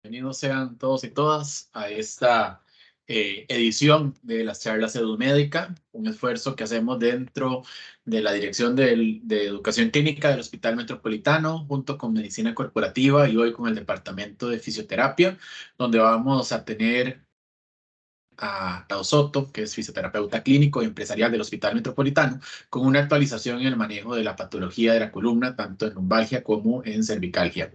Bienvenidos sean todos y todas a esta edición de las charlas EduMédica, un esfuerzo que hacemos dentro de la Dirección de Educación Clínica del Hospital Metropolitano, junto con Medicina Corporativa y hoy con el Departamento de Fisioterapia, donde vamos a tener a Tao Soto, que es fisioterapeuta clínico y empresarial del Hospital Metropolitano, con una actualización en el manejo de la patología de la columna, tanto en lumbalgia como en cervicalgia.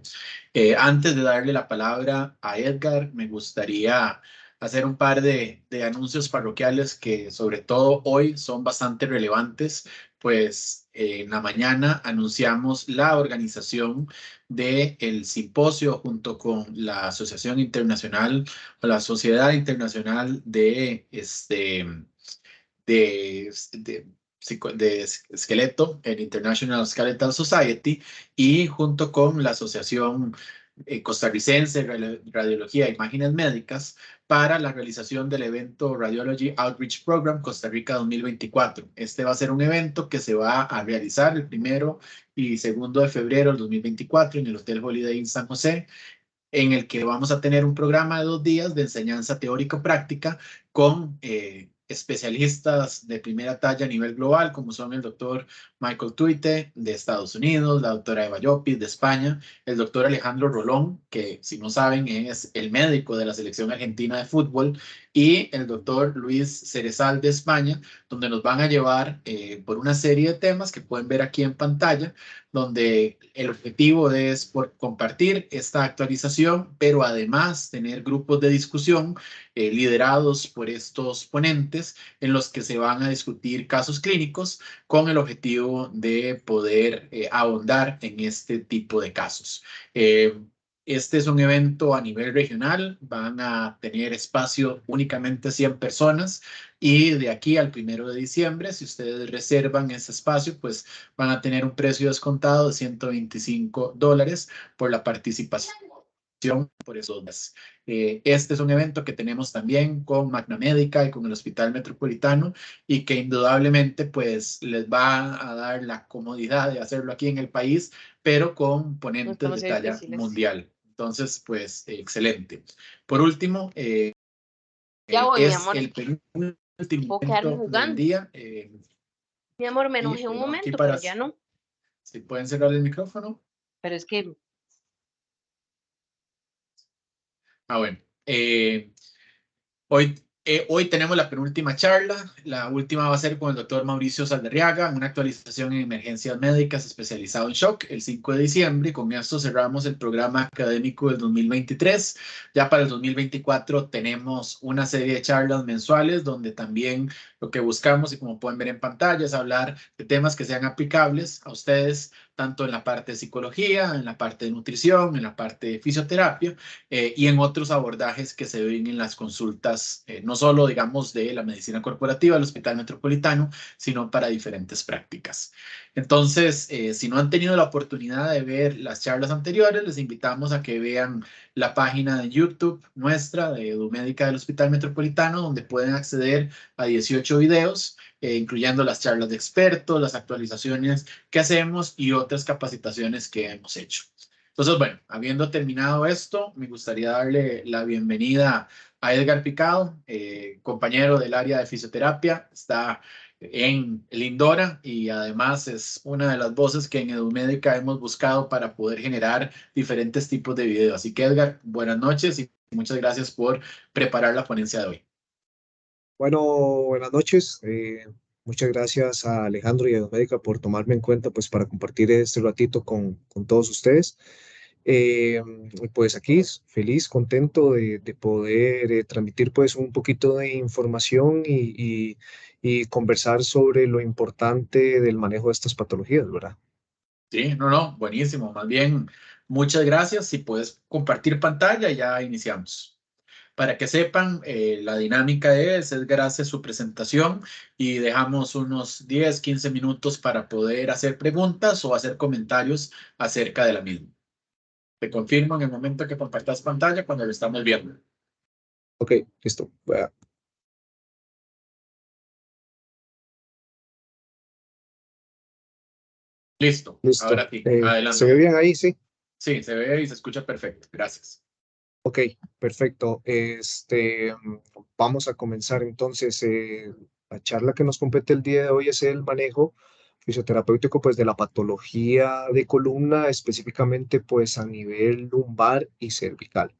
Antes de darle la palabra a Edgar, me gustaría hacer un par de anuncios parroquiales que sobre todo hoy son bastante relevantes, pues en la mañana anunciamos la organización del simposio junto con la Asociación Internacional o la Sociedad Internacional de Esqueleto, el International Skeletal Society, y junto con la Asociación Costarricense de Radiología e Imágenes Médicas para la realización del evento Radiology Outreach Program Costa Rica 2024. Este va a ser un evento que se va a realizar el 1 y 2 de febrero del 2024 en el Hotel Holiday Inn San José, en el que vamos a tener un programa de 2 días de enseñanza teórico-práctica con especialistas de primera talla a nivel global, como son el doctor Michael Tuite de Estados Unidos, la doctora Eva Llopis de España, el doctor Alejandro Rolón, que si no saben es el médico de la selección argentina de fútbol, y el doctor Luis Cerezal de España, donde nos van a llevar por una serie de temas que pueden ver aquí en pantalla, donde el objetivo es por compartir esta actualización, pero además tener grupos de discusión liderados por estos ponentes en los que se van a discutir casos clínicos con el objetivo de poder ahondar en este tipo de casos. Este es un evento a nivel regional, van a tener espacio únicamente 100 personas y de aquí al 1 de diciembre, si ustedes reservan ese espacio, pues van a tener un precio descontado de $125 por la participación por esos días. Este es un evento que tenemos también con Magna Médica y con el Hospital Metropolitano y que indudablemente pues les va a dar la comodidad de hacerlo aquí en el país, pero con No ponentes de estamos talla difíciles. mundial. Entonces, pues excelente. Por último, Ya voy, mi es amor. el penúltimo Puedo quedarme evento del jugando. día. Mi amor, me Y enojé un bueno, aquí momento, para, pero ya no. si pueden cerrar el micrófono. Pero es que Bueno. Hoy tenemos la penúltima charla. La última va a ser con el doctor Mauricio Saldarriaga, una actualización en emergencias médicas especializado en shock, el 5 de diciembre. Y con esto cerramos el programa académico del 2023. Ya para el 2024 tenemos una serie de charlas mensuales donde también lo que buscamos, y como pueden ver en pantalla, es hablar de temas que sean aplicables a ustedes, tanto en la parte de psicología, en la parte de nutrición, en la parte de fisioterapia y en otros abordajes que se ven en las consultas, no solo, digamos, de la medicina corporativa del Hospital Metropolitano, sino para diferentes prácticas. Entonces, si no han tenido la oportunidad de ver las charlas anteriores, les invitamos a que vean la página de YouTube nuestra de EduMédica del Hospital Metropolitano, donde pueden acceder a 18 videos, incluyendo las charlas de expertos, las actualizaciones que hacemos y otras capacitaciones que hemos hecho. Entonces, bueno, habiendo terminado esto, me gustaría darle la bienvenida a Edgar Picado, compañero del área de fisioterapia, está en Lindora y además es una de las voces que en EduMédica hemos buscado para poder generar diferentes tipos de videos. Así que Edgar, buenas noches y muchas gracias por preparar la ponencia de hoy. Bueno, buenas noches. Muchas gracias a Alejandro y a Médica por tomarme en cuenta pues, para compartir este ratito con todos ustedes. Eh, pues aquí feliz, contento de poder transmitir pues un poquito de información y conversar sobre lo importante del manejo de estas patologías, ¿verdad? Sí, no, buenísimo. Más bien, muchas gracias. Si puedes compartir pantalla, ya iniciamos. Para que sepan, la dinámica es gracias a su presentación y dejamos unos 10, 15 minutos para poder hacer preguntas o hacer comentarios acerca de la misma. Te confirmo en el momento que compartas pantalla cuando lo estamos viendo. Ok, listo. Listo. Listo. Ahora sí, ¿Se ve adelante. bien ahí? Sí. Sí, se ve y se escucha perfecto. Gracias. Ok, perfecto. Vamos a comenzar entonces. La charla que nos compete el día de hoy es el manejo fisioterapéutico pues de la patología de columna, específicamente pues a nivel lumbar y cervical.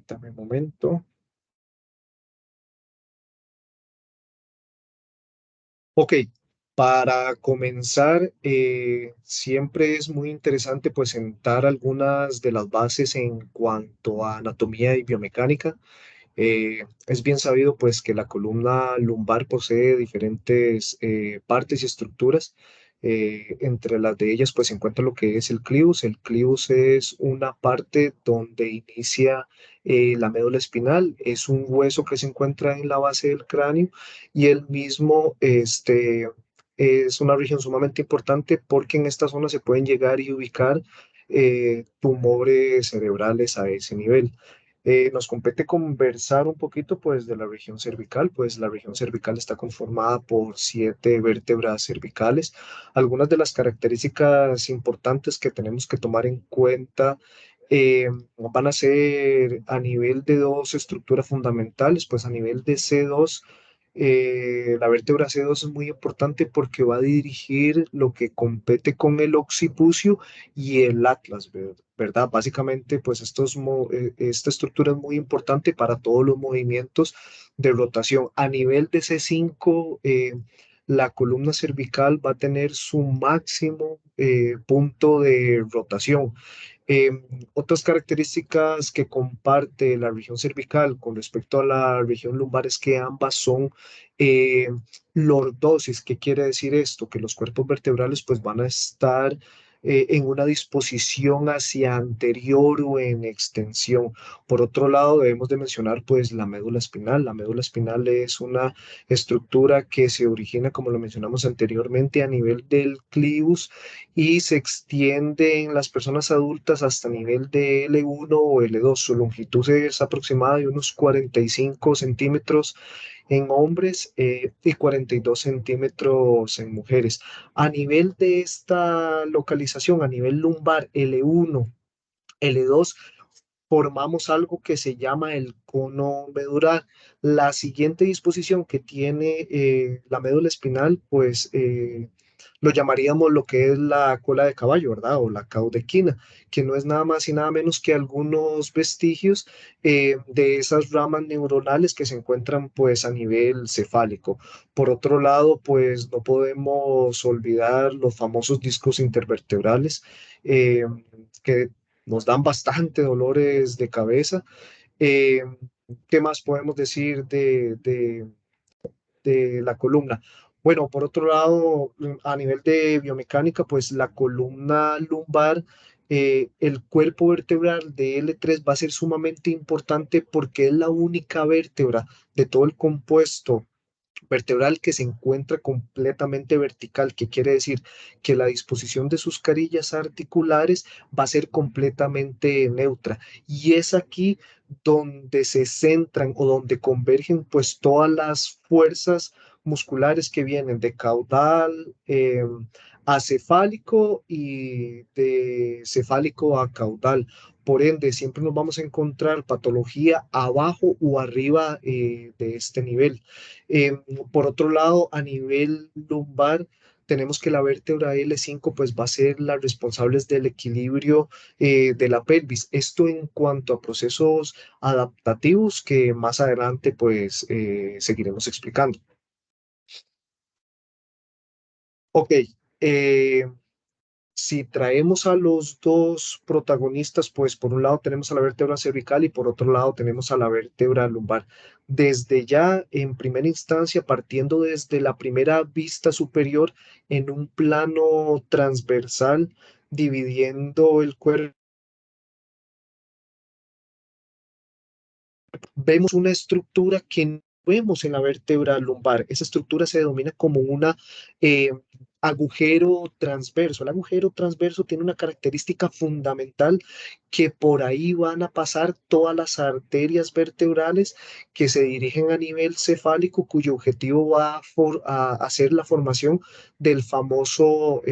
Dame un momento. Ok, para comenzar, siempre es muy interesante pues sentar algunas de las bases en cuanto a anatomía y biomecánica. Es bien sabido pues que la columna lumbar posee diferentes partes y estructuras. Entre las de ellas pues se encuentra lo que es el clivus. El clivus es una parte donde inicia la médula espinal. Es un hueso que se encuentra en la base del cráneo y el mismo es una región sumamente importante porque en esta zona se pueden llegar y ubicar tumores cerebrales a ese nivel. Nos compete conversar un poquito pues de la región cervical, pues la región cervical está conformada por 7 vértebras cervicales. Algunas de las características importantes que tenemos que tomar en cuenta van a ser a nivel de dos estructuras fundamentales, pues a nivel de C2. La vértebra C2 es muy importante porque va a dirigir lo que compete con el occipucio y el atlas, ¿verdad? Básicamente, pues esta estructura es muy importante para todos los movimientos de rotación. A nivel de C5, la columna cervical va a tener su máximo punto de rotación. Eh, Otras características que comparte la región cervical con respecto a la región lumbar es que ambas son eh, lordosis. ¿Qué quiere decir esto? Que los cuerpos vertebrales pues van a estar en una disposición hacia anterior o en extensión. Por otro lado, debemos de mencionar pues la médula espinal. La médula espinal es una estructura que se origina, como lo mencionamos anteriormente, a nivel del clivus y se extiende en las personas adultas hasta nivel de L1 o L2. Su longitud es aproximada de unos 45 centímetros en hombres y 42 centímetros en mujeres. A nivel de esta localización, a nivel lumbar L1, L2, formamos algo que se llama el cono medular. La siguiente disposición que tiene la médula espinal, pues lo llamaríamos lo que es la cola de caballo, ¿verdad? O la caudequina, que no es nada más y nada menos que algunos vestigios de esas ramas neuronales que se encuentran pues a nivel cefálico. Por otro lado, pues no podemos olvidar los famosos discos intervertebrales eh, que nos dan bastante dolores de cabeza. Eh, ¿Qué más podemos decir de la columna? Bueno, por otro lado, a nivel de biomecánica, pues la columna lumbar, el cuerpo vertebral de L3 va a ser sumamente importante porque es la única vértebra de todo el compuesto vertebral que se encuentra completamente vertical, que quiere decir que la disposición de sus carillas articulares va a ser completamente neutra. Y es aquí donde se centran o donde convergen pues todas las fuerzas musculares que vienen de caudal a cefálico y de cefálico a caudal. Por ende, siempre nos vamos a encontrar patología abajo o arriba de este nivel. Eh, por otro lado, a nivel lumbar, tenemos que la vértebra L5 pues va a ser la responsable del equilibrio de la pelvis. Esto en cuanto a procesos adaptativos que más adelante pues seguiremos explicando. Ok, eh, si traemos a los dos protagonistas, pues por un lado tenemos a la vértebra cervical y por otro lado tenemos a la vértebra lumbar. Desde ya, en primera instancia, partiendo desde la primera vista superior en un plano transversal, dividiendo el cuerpo, vemos una estructura que no vemos en la vértebra lumbar. Esa estructura se denomina como una agujero transverso. El agujero transverso tiene una característica fundamental, que por ahí van a pasar todas las arterias vertebrales que se dirigen a nivel cefálico, cuyo objetivo va a hacer la formación del famoso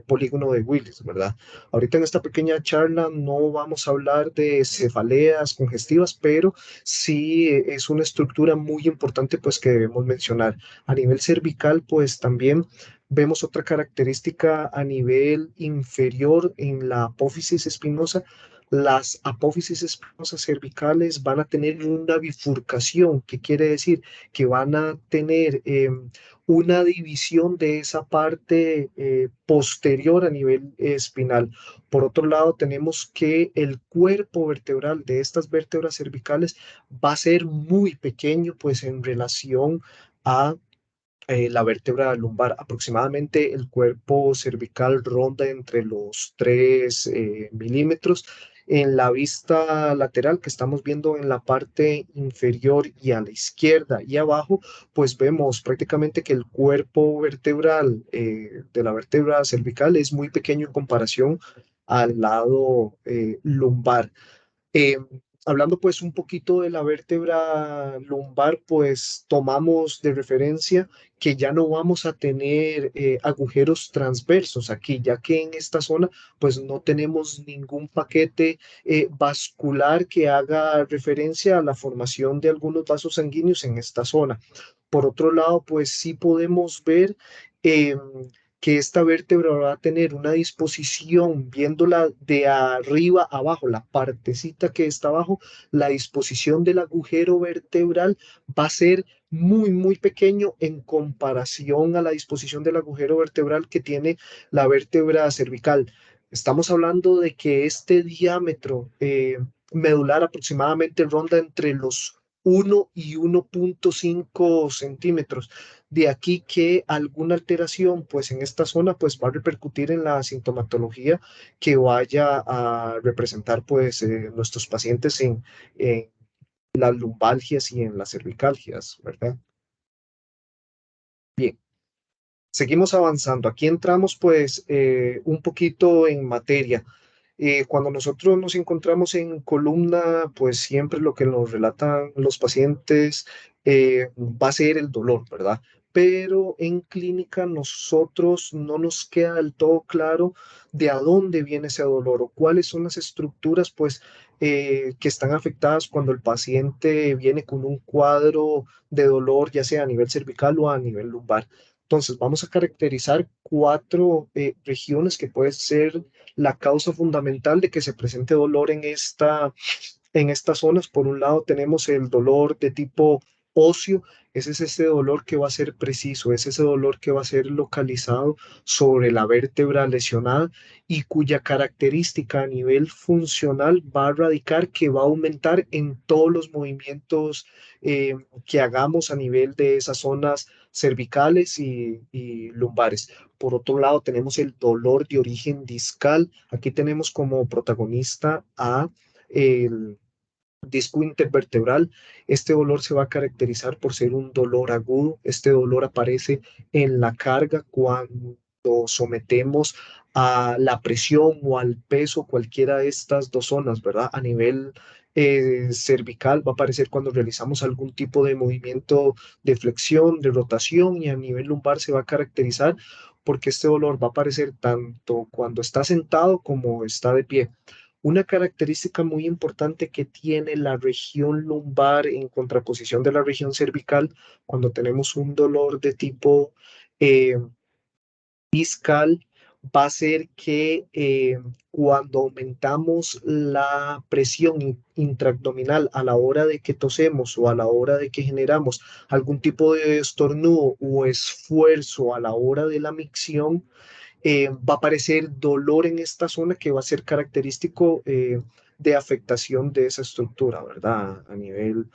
polígono de Willis, ¿verdad? Ahorita en esta pequeña charla no vamos a hablar de cefaleas congestivas, pero sí es una estructura muy importante pues que debemos mencionar. A nivel cervical, pues también vemos otra característica a nivel inferior en la apófisis espinosa. Las apófisis espinosas cervicales van a tener una bifurcación, que quiere decir que van a tener una división de esa parte posterior a nivel espinal. Por otro lado, tenemos que el cuerpo vertebral de estas vértebras cervicales va a ser muy pequeño, pues en relación a la vértebra lumbar. Aproximadamente el cuerpo cervical ronda entre los 3 milímetros. En la vista lateral que estamos viendo en la parte inferior y a la izquierda y abajo, pues vemos prácticamente que el cuerpo vertebral de la vértebra cervical es muy pequeño en comparación al lado lumbar. Eh, Hablando pues un poquito de la vértebra lumbar, pues tomamos de referencia que ya no vamos a tener agujeros transversos aquí, ya que en esta zona pues no tenemos ningún paquete vascular que haga referencia a la formación de algunos vasos sanguíneos en esta zona. Por otro lado, pues sí podemos ver em, que esta vértebra va a tener una disposición, viéndola de arriba a abajo, la partecita que está abajo, la disposición del agujero vertebral va a ser muy, muy pequeño en comparación a la disposición del agujero vertebral que tiene la vértebra cervical. Estamos hablando de que este diámetro medular aproximadamente ronda entre los 1 y 1,5 centímetros. De aquí que alguna alteración, pues en esta zona, pues va a repercutir en la sintomatología que vaya a representar, pues, nuestros pacientes en las lumbalgias y en las cervicalgias, ¿verdad? Bien, seguimos avanzando. Aquí entramos, pues, un poquito en materia. Cuando nosotros nos encontramos en columna, pues siempre lo que nos relatan los pacientes va a ser el dolor, ¿verdad? Pero en clínica nosotros no nos queda del todo claro de a dónde viene ese dolor o cuáles son las estructuras, pues, que están afectadas cuando el paciente viene con un cuadro de dolor, ya sea a nivel cervical o a nivel lumbar. Entonces, vamos a caracterizar 4 regiones que pueden ser la causa fundamental de que se presente dolor en estas zonas. Por un lado tenemos el dolor de tipo óseo. Ese es ese dolor que va a ser preciso, es ese dolor que va a ser localizado sobre la vértebra lesionada y cuya característica a nivel funcional va a radicar que va a aumentar en todos los movimientos que hagamos a nivel de esas zonas cervicales y lumbares. Por otro lado, tenemos el dolor de origen discal. Aquí tenemos como protagonista a el disco intervertebral. Este dolor se va a caracterizar por ser un dolor agudo. Este dolor aparece en la carga cuando sometemos a la presión o al peso cualquiera de estas dos zonas, ¿verdad? A nivel cervical va a aparecer cuando realizamos algún tipo de movimiento de flexión, de rotación, y a nivel lumbar se va a caracterizar porque este dolor va a aparecer tanto cuando está sentado como está de pie. Una característica muy importante que tiene la región lumbar en contraposición de la región cervical, cuando tenemos un dolor de tipo eh, discal, va a ser que cuando aumentamos la presión intraabdominal a la hora de que tosemos o a la hora de que generamos algún tipo de estornudo o esfuerzo a la hora de la micción, va a aparecer dolor en esta zona que va a ser característico de afectación de esa estructura, ¿verdad? A nivel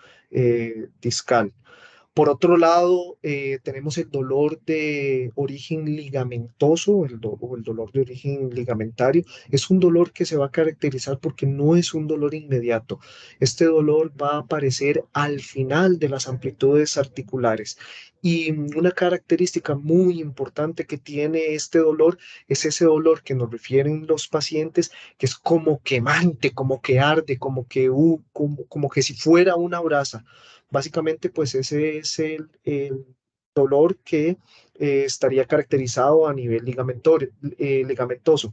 discal. Por otro lado, tenemos el dolor de origen ligamentoso o el dolor de origen ligamentario. Es un dolor que se va a caracterizar porque no es un dolor inmediato. Este dolor va a aparecer al final de las amplitudes articulares. Y una característica muy importante que tiene este dolor es ese dolor que nos refieren los pacientes, que es como quemante, como que arde, como que si fuera una brasa. Básicamente, pues ese es el dolor que estaría caracterizado a nivel ligamentoso.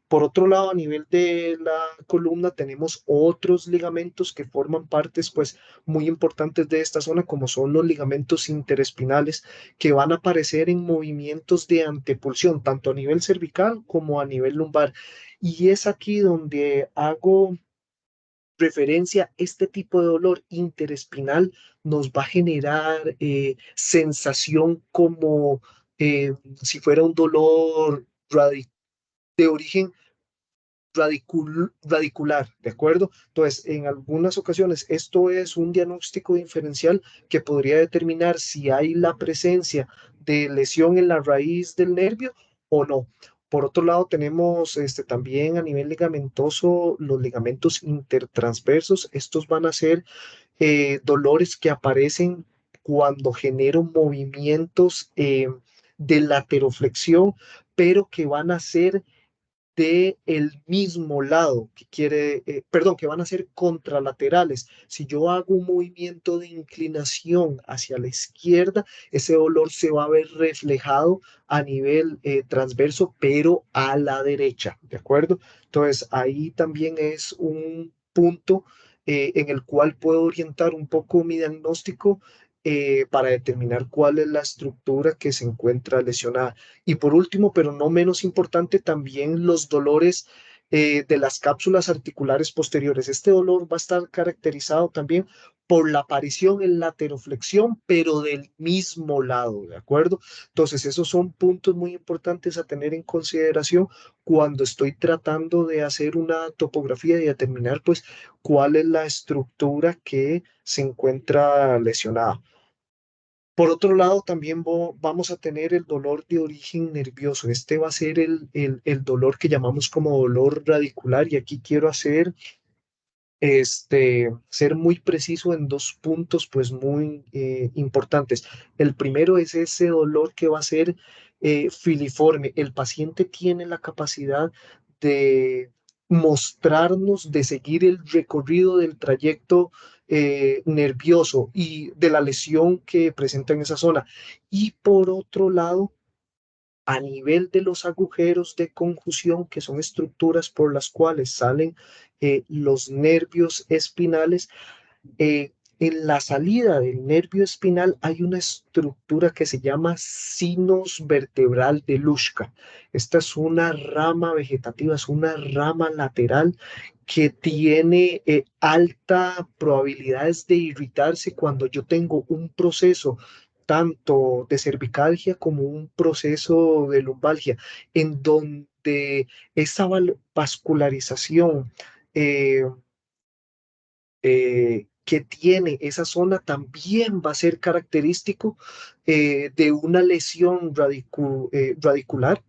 Por otro lado, a nivel de la columna tenemos otros ligamentos que forman partes pues muy importantes de esta zona, como son los ligamentos interespinales, que van a aparecer en movimientos de antepulsión, tanto a nivel cervical como a nivel lumbar. Y es aquí donde hago referencia, este tipo de dolor interespinal nos va a generar sensación como si fuera un dolor de origen radicular, ¿de acuerdo? Entonces, en algunas ocasiones esto es un diagnóstico diferencial que podría determinar si hay la presencia de lesión en la raíz del nervio o no. Por otro lado, tenemos también a nivel ligamentoso los ligamentos intertransversos. Estos van a ser dolores que aparecen cuando genero movimientos de lateroflexión, pero que van a ser de el mismo lado, perdón, que van a ser contralaterales. Si yo hago un movimiento de inclinación hacia la izquierda, ese dolor se va a ver reflejado a nivel transverso, pero a la derecha, ¿de acuerdo? Entonces, ahí también es un punto en el cual puedo orientar un poco mi diagnóstico para determinar cuál es la estructura que se encuentra lesionada. Y por último, pero no menos importante, también los dolores de las cápsulas articulares posteriores. Este dolor va a estar caracterizado también por la aparición en lateroflexión, pero del mismo lado, ¿de acuerdo? Entonces, esos son puntos muy importantes a tener en consideración cuando estoy tratando de hacer una topografía y determinar, pues, cuál es la estructura que se encuentra lesionada. Por otro lado, también vamos a tener el dolor de origen nervioso. Este va a ser el dolor que llamamos como dolor radicular y aquí quiero ser muy preciso en dos puntos pues muy importantes. El primero es ese dolor que va a ser filiforme. El paciente tiene la capacidad de mostrarnos, de seguir el recorrido del trayecto nervioso y de la lesión que presenta en esa zona. Y por otro lado, a nivel de los agujeros de conjunción, que son estructuras por las cuales salen los nervios espinales, en la salida del nervio espinal hay una estructura que se llama sinus vertebral de Luschka. Esta es una rama vegetativa, es una rama lateral que tiene alta probabilidades de irritarse cuando yo tengo un proceso tanto de cervicalgia como un proceso de lumbalgia, en donde esa vascularización eh, que tiene esa zona también va a ser característico de una lesión radicular,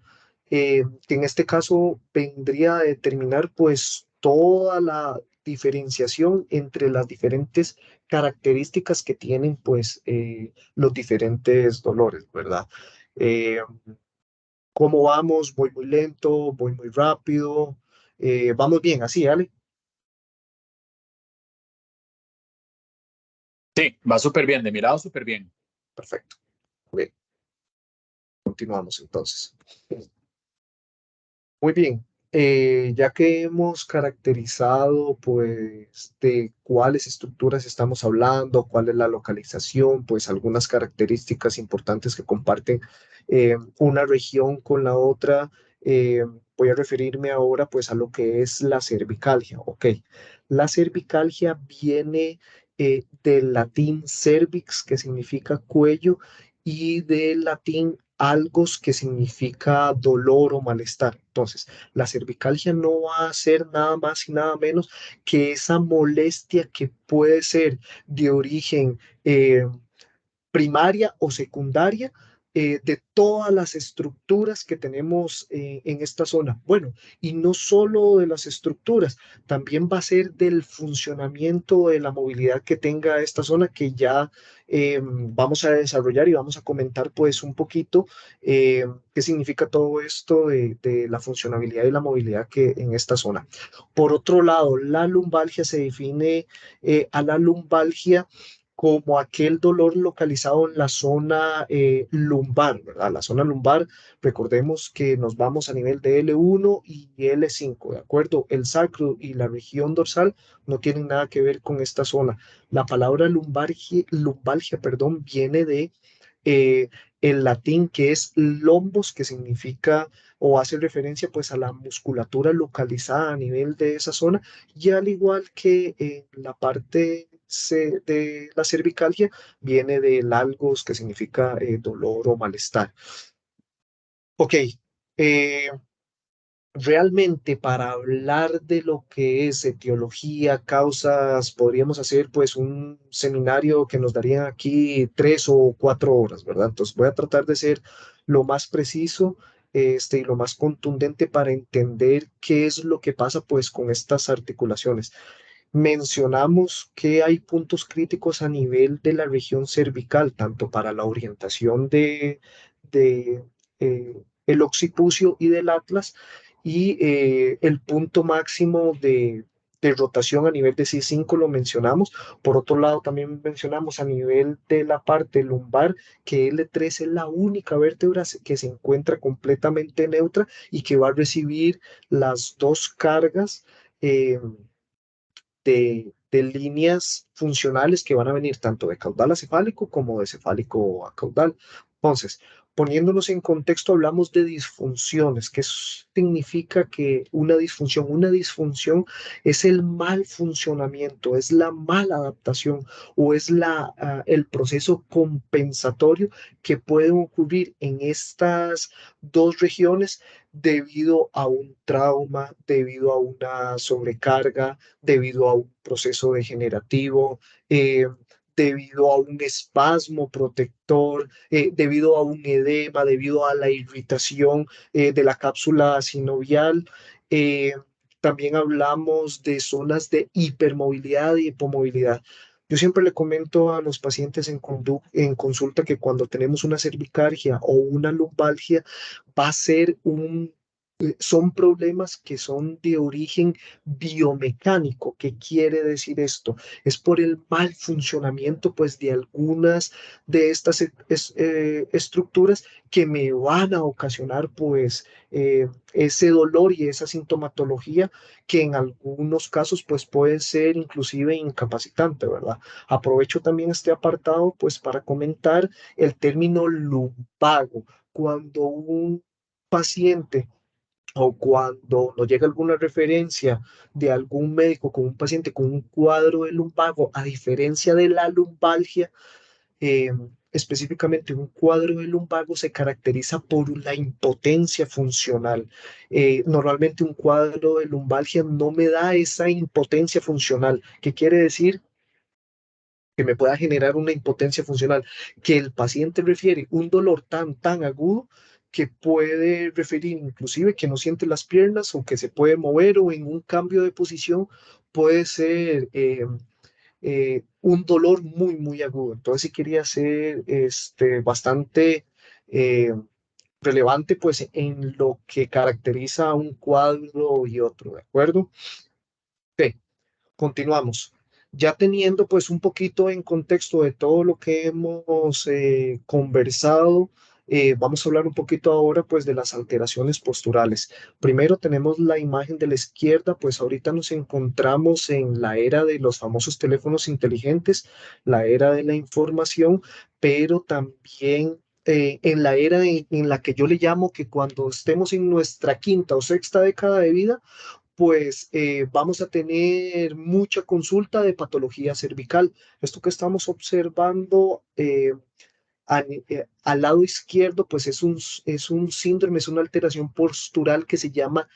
que en este caso vendría a determinar pues toda la diferenciación entre las diferentes características que tienen pues los diferentes dolores, ¿verdad? Eh, ¿Cómo vamos? ¿Voy muy lento? ¿Voy muy rápido? ¿Vamos bien? Así, Ale. Sí, va súper bien, de mi lado súper bien. Perfecto. Bien, continuamos entonces. Muy bien, ya que hemos caracterizado, pues, de cuáles estructuras estamos hablando, cuál es la localización, pues, algunas características importantes que comparten una región con la otra, voy a referirme ahora, pues, a lo que es la cervicalgia. Ok, la cervicalgia viene del latín cervix, que significa cuello, y del latín algos, que significa dolor o malestar. Entonces, la cervicalgia no va a ser nada más y nada menos que esa molestia que puede ser de origen primaria o secundaria de todas las estructuras que tenemos en esta zona. Bueno, y no solo de las estructuras, también va a ser del funcionamiento de la movilidad que tenga esta zona que ya vamos a desarrollar y vamos a comentar pues un poquito qué significa todo esto de la funcionabilidad y la movilidad que en esta zona. Por otro lado, la lumbalgia se define a la lumbalgia como aquel dolor localizado en la zona lumbar, ¿verdad? La zona lumbar, recordemos que nos vamos a nivel de L1 y L5, ¿de acuerdo? El sacro y la región dorsal no tienen nada que ver con esta zona. La palabra lumbalgia, perdón, viene de eh, el latín que es lombos, que significa o hace referencia pues a la musculatura localizada a nivel de esa zona, y al igual que la parte de la cervicalgia viene de lalgos, que significa dolor o malestar. Ok, eh, realmente para hablar de lo que es etiología, causas, podríamos hacer pues un seminario que nos daría aquí 3 o 4 horas, ¿verdad? Entonces voy a tratar de ser lo más preciso y lo más contundente para entender qué es lo que pasa pues con estas articulaciones. Mencionamos que hay puntos críticos a nivel de la región cervical, tanto para la orientación de el occipucio y del atlas, y el punto máximo de rotación a nivel de C5 lo mencionamos. Por otro lado, también mencionamos a nivel de la parte lumbar que L3 es la única vértebra que se encuentra completamente neutra y que va a recibir las dos cargas. De líneas funcionales que van a venir tanto de caudal acefálico como de cefálico a caudal. Entonces, poniéndonos en contexto, hablamos de disfunciones. ¿Qué significa que una disfunción? Una disfunción es el mal funcionamiento, es la mala adaptación o es el proceso compensatorio que puede ocurrir en estas dos regiones debido a un trauma, debido a una sobrecarga, debido a un proceso degenerativo, debido a un espasmo protector, debido a un edema, debido a la irritación de la cápsula sinovial. Eh, También hablamos de zonas de hipermovilidad y hipomovilidad. Yo siempre le comento a los pacientes en consulta que cuando tenemos una cervicalgia o una lumbalgia, va a ser son problemas que son de origen biomecánico. ¿Qué quiere decir esto? Es por el mal funcionamiento, pues, de algunas de estas estructuras que me van a ocasionar, pues, ese dolor y esa sintomatología que en algunos casos, pues, puede ser inclusive incapacitante, ¿verdad? Aprovecho también este apartado, pues, para comentar el término lumbago. Cuando un paciente o cuando nos llega alguna referencia de algún médico con un paciente con un cuadro de lumbago, a diferencia de la lumbalgia, eh, específicamente un cuadro de lumbago se caracteriza por la impotencia funcional. Normalmente un cuadro de lumbalgia no me da esa impotencia funcional. ¿Qué quiere decir? Que me pueda generar una impotencia funcional, que el paciente refiere un dolor tan agudo que puede referir inclusive que no siente las piernas o que se puede mover o en un cambio de posición puede ser un dolor muy agudo. Entonces sí quería ser bastante relevante pues en lo que caracteriza a un cuadro y otro, ¿de acuerdo? Ok. Continuamos. Ya teniendo pues un poquito en contexto de todo lo que hemos conversado, vamos a hablar un poquito ahora pues de las alteraciones posturales. Primero tenemos la imagen de la izquierda, pues ahorita nos encontramos en la era de los famosos teléfonos inteligentes, la era de la información, pero también en la era en la que yo le llamo que cuando estemos en nuestra quinta o sexta década de vida, pues vamos a tener mucha consulta de patología cervical. Esto que estamos observando al lado izquierdo, pues es un síndrome, es una alteración postural que se llama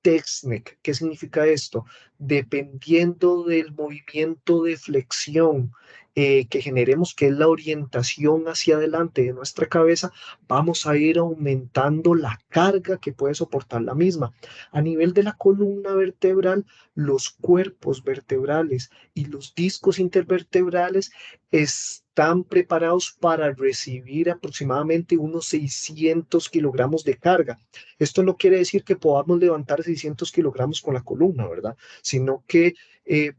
TEXNEC. ¿Qué significa esto? Dependiendo del movimiento de flexión que generemos, que es la orientación hacia adelante de nuestra cabeza, vamos a ir aumentando la carga que puede soportar la misma. A nivel de la columna vertebral, los cuerpos vertebrales y los discos intervertebrales están preparados para recibir aproximadamente unos 600 kilogramos de carga. Esto no quiere decir que podamos levantar 600 kilogramos con la columna, ¿verdad? Sino que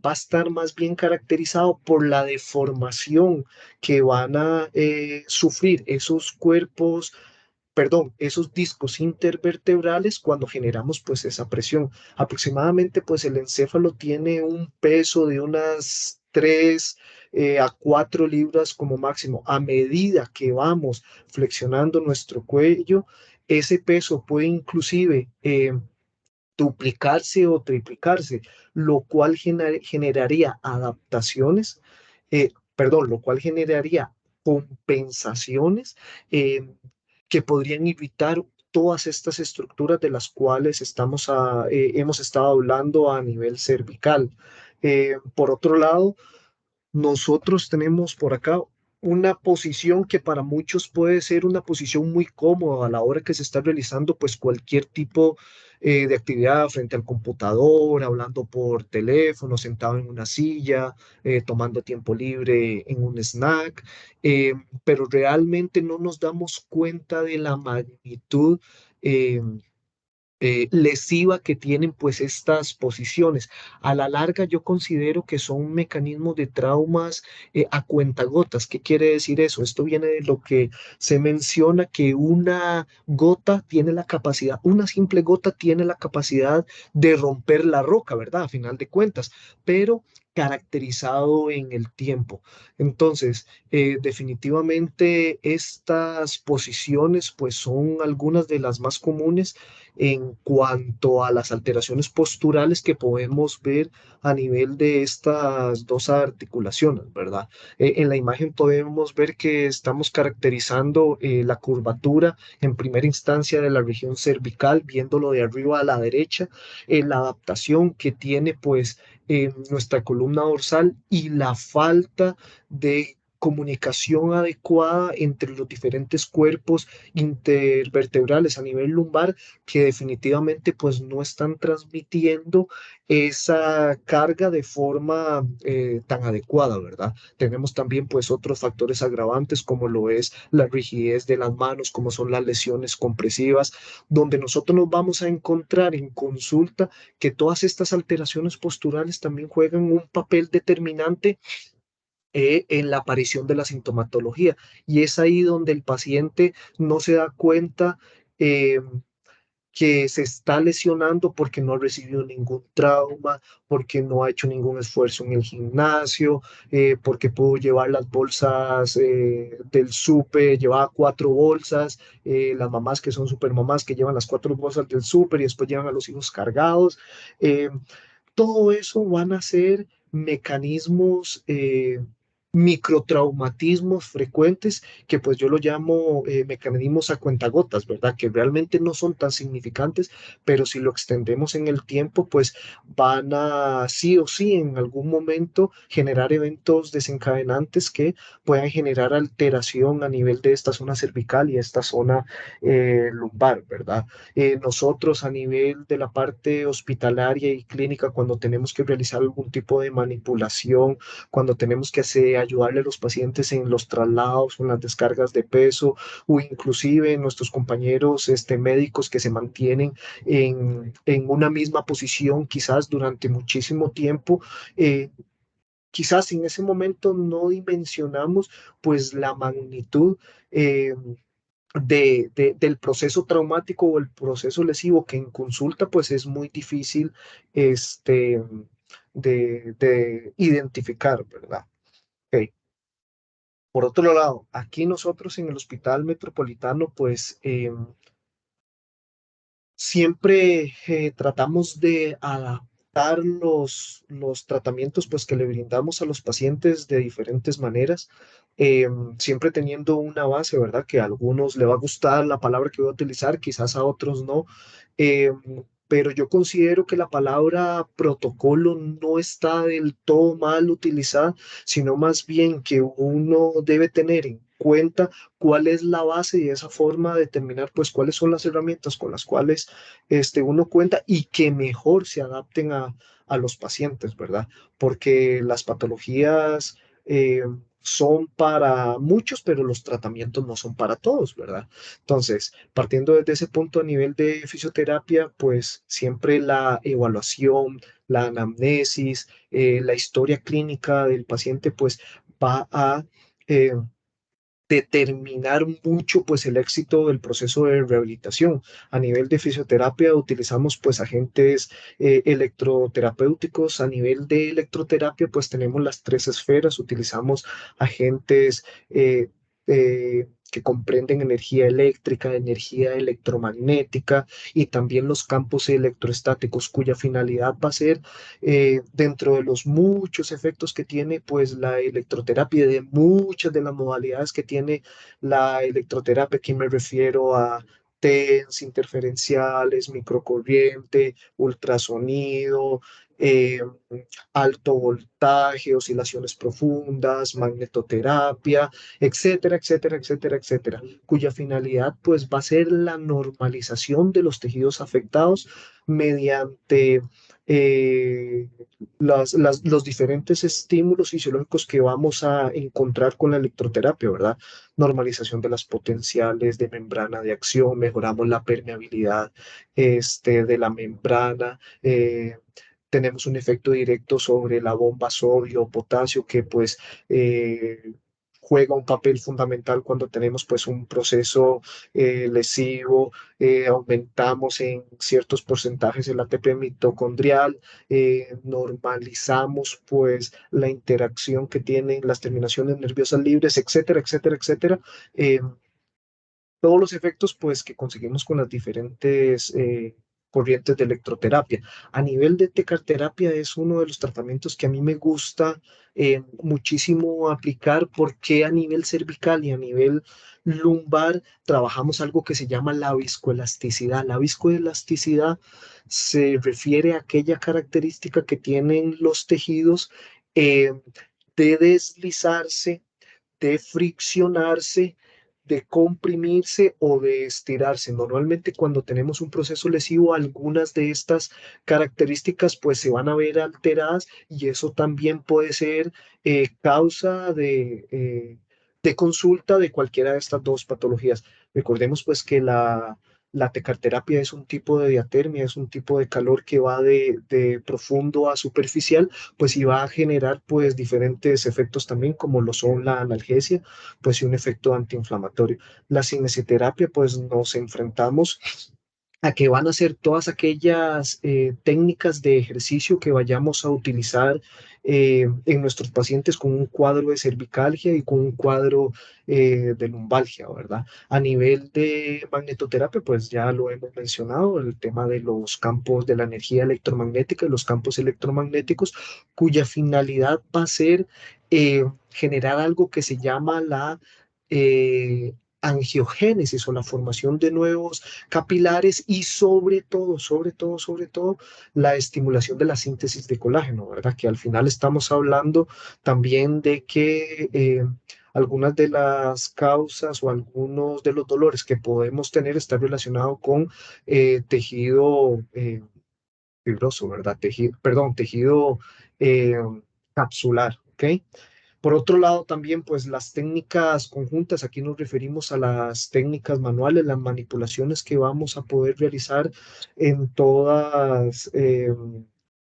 va a estar más bien caracterizado por la deformación que van a sufrir esos cuerpos, perdón, esos discos intervertebrales cuando generamos pues esa presión. Aproximadamente pues el encéfalo tiene un peso de unas 3 a 4 libras como máximo. A medida que vamos flexionando nuestro cuello, ese peso puede inclusive duplicarse o triplicarse, lo cual generaría adaptaciones, perdón, lo cual generaría compensaciones eh, que podrían evitar todas estas estructuras de las cuales hemos estado hablando a nivel cervical. Por otro lado, nosotros tenemos por acá una posición que para muchos puede ser una posición muy cómoda a la hora que se está realizando pues cualquier tipo de actividad frente al computador, hablando por teléfono, sentado en una silla, tomando tiempo libre en un snack, eh, pero realmente no nos damos cuenta de la magnitud. Lesiva que tienen pues estas posiciones. A la larga yo considero que son mecanismos de traumas a cuentagotas. ¿Qué quiere decir eso? Esto viene de lo que se menciona que una gota tiene la capacidad, una simple gota tiene la capacidad de romper la roca, ¿verdad? A final de cuentas, pero caracterizado en el tiempo. Entonces, definitivamente estas posiciones pues son algunas de las más comunes en cuanto a las alteraciones posturales que podemos ver a nivel de estas dos articulaciones, ¿verdad? En la imagen podemos ver que estamos caracterizando la curvatura en primera instancia de la región cervical, viéndolo de arriba a la derecha, la adaptación que tiene pues nuestra columna dorsal y la falta de comunicación adecuada entre los diferentes cuerpos intervertebrales a nivel lumbar que definitivamente pues no están transmitiendo esa carga de forma tan adecuada, ¿verdad? Tenemos también pues otros factores agravantes como lo es la rigidez de las manos, como son las lesiones compresivas, donde nosotros nos vamos a encontrar en consulta que todas estas alteraciones posturales también juegan un papel determinante en la aparición de la sintomatología. Y es ahí donde el paciente no se da cuenta que se está lesionando porque no ha recibido ningún trauma, porque no ha hecho ningún esfuerzo en el gimnasio, porque pudo llevar las bolsas del súper, llevaba 4 bolsas, las mamás que son super mamás que llevan las 4 bolsas del súper y después llevan a los hijos cargados. eh, Todo eso van a ser mecanismos, microtraumatismos frecuentes que pues yo lo llamo mecanismos a cuentagotas, ¿verdad? Que realmente no son tan significantes, pero si lo extendemos en el tiempo, pues van a sí o sí en algún momento generar eventos desencadenantes que puedan generar alteración a nivel de esta zona cervical y esta zona lumbar, ¿verdad? Nosotros a nivel de la parte hospitalaria y clínica, cuando tenemos que realizar algún tipo de manipulación, cuando tenemos que ayudarle a los pacientes en los traslados, en las descargas de peso, o inclusive nuestros compañeros médicos que se mantienen en una misma posición quizás durante muchísimo tiempo. Quizás en ese momento no dimensionamos pues la magnitud eh, del proceso traumático o el proceso lesivo que en consulta pues es muy difícil este, de identificar, ¿verdad? Ok. Por otro lado, aquí nosotros en el Hospital Metropolitano pues siempre tratamos de adaptar los tratamientos pues, que le brindamos a los pacientes de diferentes maneras, siempre teniendo una base, ¿verdad? Que a algunos le va a gustar la palabra que voy a utilizar, quizás a otros no. eh, pero yo considero que la palabra protocolo no está del todo mal utilizada, sino más bien que uno debe tener en cuenta cuál es la base y de esa forma determinar pues cuáles son las herramientas con las cuales uno cuenta y que mejor se adapten a los pacientes, ¿verdad? Porque las patologías son para muchos, pero los tratamientos no son para todos, ¿verdad? Entonces, partiendo desde ese punto a nivel de fisioterapia, pues siempre la evaluación, la anamnesis, la historia clínica del paciente, pues va a eh, determinar mucho pues el éxito del proceso de rehabilitación. A nivel de fisioterapia utilizamos pues agentes electroterapéuticos. A nivel de electroterapia pues tenemos las tres esferas, utilizamos agentes que comprenden energía eléctrica, energía electromagnética y también los campos electroestáticos, cuya finalidad va a ser dentro de los muchos efectos que tiene pues la electroterapia, de muchas de las modalidades que tiene la electroterapia, aquí me refiero a TENS, interferenciales, microcorriente, ultrasonido, eh, alto voltaje, oscilaciones profundas, magnetoterapia, etcétera, etcétera, etcétera, etcétera, cuya finalidad pues va a ser la normalización de los tejidos afectados mediante eh, los diferentes estímulos fisiológicos que vamos a encontrar con la electroterapia, ¿verdad? Normalización de las potenciales de membrana de acción, mejoramos la permeabilidad de la membrana, tenemos un efecto directo sobre la bomba sodio-potasio que pues juega un papel fundamental cuando tenemos pues un proceso lesivo, aumentamos en ciertos porcentajes el ATP mitocondrial, normalizamos pues la interacción que tienen las terminaciones nerviosas libres, etcétera, etcétera, etcétera. Todos los efectos pues que conseguimos con las diferentes corrientes de electroterapia. A nivel de tecarterapia es uno de los tratamientos que a mí me gusta muchísimo aplicar porque a nivel cervical y a nivel lumbar trabajamos algo que se llama la viscoelasticidad. La viscoelasticidad se refiere a aquella característica que tienen los tejidos eh, de deslizarse, de friccionarse, de comprimirse o de estirarse. Normalmente cuando tenemos un proceso lesivo, algunas de estas características pues se van a ver alteradas y eso también puede ser causa de consulta de cualquiera de estas dos patologías. Recordemos pues que la tecarterapia es un tipo de diatermia, es un tipo de calor que va de profundo a superficial, pues y va a generar pues diferentes efectos también como lo son la analgesia pues y un efecto antiinflamatorio. La cinesioterapia, pues nos enfrentamos a que van a ser todas aquellas técnicas de ejercicio que vayamos a utilizar en nuestros pacientes con un cuadro de cervicalgia y con un cuadro de lumbalgia, ¿verdad? A nivel de magnetoterapia, pues ya lo hemos mencionado, el tema de los campos de la energía electromagnética y los campos electromagnéticos, cuya finalidad va a ser generar algo que se llama la angiogénesis o la formación de nuevos capilares y sobre todo, la estimulación de la síntesis de colágeno, ¿verdad? Que al final estamos hablando también de que algunas de las causas o algunos de los dolores que podemos tener están relacionados con tejido fibroso, ¿verdad? Tejido, perdón, tejido eh, capsular, ¿ok? Por otro lado, también, pues las técnicas conjuntas, aquí nos referimos a las técnicas manuales, las manipulaciones que vamos a poder realizar en todas,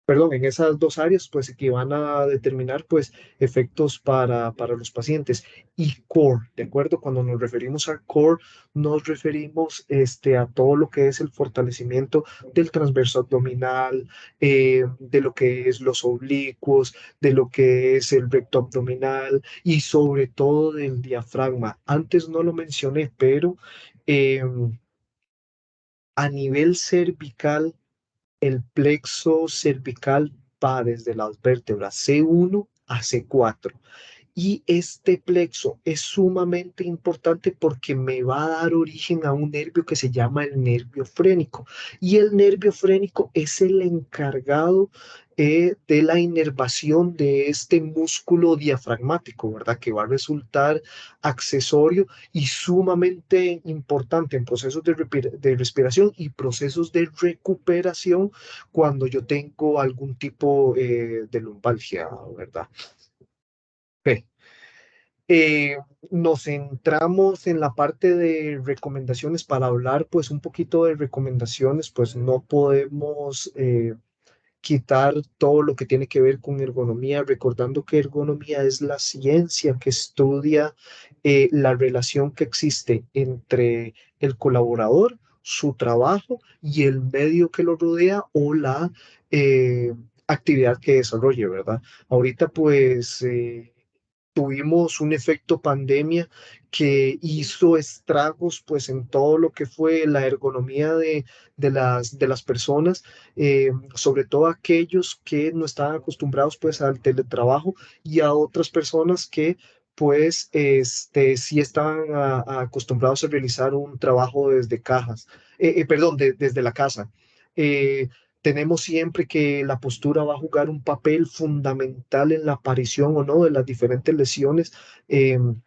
perdón, en esas dos áreas, pues que van a determinar, pues, efectos para los pacientes. Y core, ¿de acuerdo? Cuando nos referimos a core, nos referimos a todo lo que es el fortalecimiento del transverso abdominal, de lo que es los oblicuos, de lo que es el recto abdominal y sobre todo del diafragma. Antes no lo mencioné, pero eh, a nivel cervical, el plexo cervical va desde las vértebras C1 a C4 Y este plexo es sumamente importante porque me va a dar origen a un nervio que se llama el nervio frénico. Y el nervio frénico es el encargado de la inervación de este músculo diafragmático, ¿verdad? Que va a resultar accesorio y sumamente importante en procesos de respiración y procesos de recuperación cuando yo tengo algún tipo de lumbalgia, ¿verdad? Ok. Eh, Nos centramos en la parte de recomendaciones para hablar, pues un poquito de recomendaciones, pues no podemos quitar todo lo que tiene que ver con ergonomía, recordando que ergonomía es la ciencia que estudia la relación que existe entre el colaborador, su trabajo y el medio que lo rodea o la actividad que desarrolle, ¿verdad? Ahorita pues tuvimos un efecto pandemia que hizo estragos pues en todo lo que fue la ergonomía de las personas, sobre todo aquellos que no estaban acostumbrados pues al teletrabajo y a otras personas que pues sí estaban acostumbrados a realizar un trabajo desde cajas, perdón, desde la casa. Eh, Tenemos siempre que la postura va a jugar un papel fundamental en la aparición o no de las diferentes lesiones. En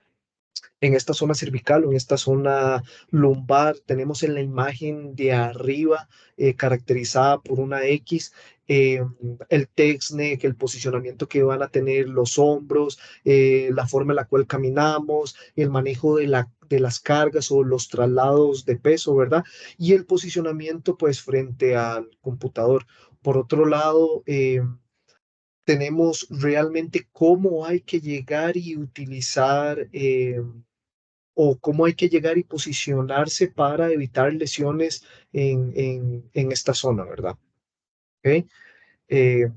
esta zona cervical o en esta zona lumbar. Tenemos en la imagen de arriba caracterizada por una X. El tex-neck, el posicionamiento que van a tener los hombros, la forma en la cual caminamos, el manejo de las cargas o los traslados de peso, ¿verdad? Y el posicionamiento pues frente al computador. Por otro lado, tenemos realmente cómo hay que llegar y utilizar o cómo hay que llegar y posicionarse para evitar lesiones en esta zona, ¿verdad? ¿Ok? Eh,